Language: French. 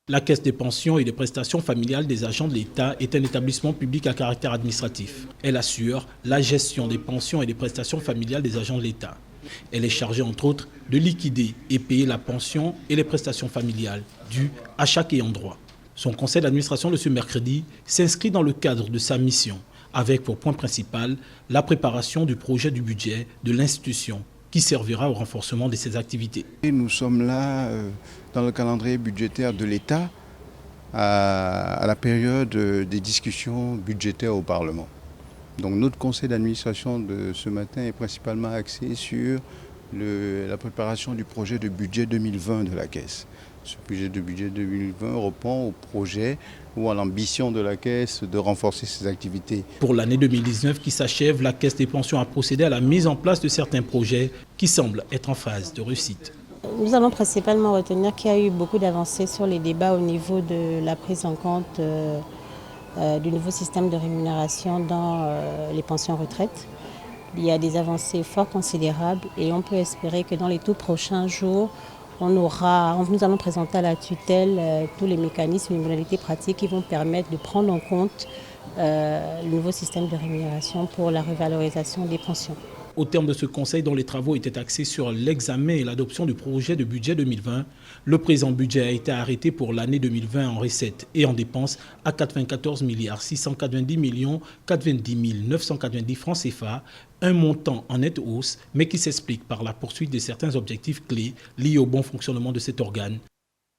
La Caisse des pensions et des prestations familiales des agents de l'État est un établissement public à caractère administratif. Elle assure la gestion des pensions et des prestations familiales des agents de l'État. Elle est chargée, entre autres, de liquider et payer la pension et les prestations familiales dues à chaque ayant droit. Son conseil d'administration de ce mercredi s'inscrit dans le cadre de sa mission, avec pour point principal la préparation du projet du budget de l'institution qui servira au renforcement de ses activités. Et nous sommes là dans le calendrier budgétaire de l'État à la période des discussions budgétaires au Parlement. Donc notre conseil d'administration de ce matin est principalement axé sur la préparation du projet de budget 2020 de la Caisse. Ce budget de budget 2020 répond au projet ou à l'ambition de la Caisse de renforcer ses activités. Pour l'année 2019 qui s'achève, la Caisse des pensions a procédé à la mise en place de certains projets qui semblent être en phase de réussite. Nous allons principalement retenir qu'il y a eu beaucoup d'avancées sur les débats au niveau de la prise en compte du nouveau système de rémunération dans les pensions retraite. Il y a des avancées fort considérables et on peut espérer que dans les tout prochains jours, nous allons présenter à la tutelle tous les mécanismes et modalités pratiques qui vont permettre de prendre en compte le nouveau système de rémunération pour la revalorisation des pensions. Au terme de ce conseil dont les travaux étaient axés sur l'examen et l'adoption du projet de budget 2020, le présent budget a été arrêté pour l'année 2020 en recettes et en dépenses à 94 690 090 990 francs CFA, un montant en nette hausse, mais qui s'explique par la poursuite de certains objectifs clés liés au bon fonctionnement de cet organe.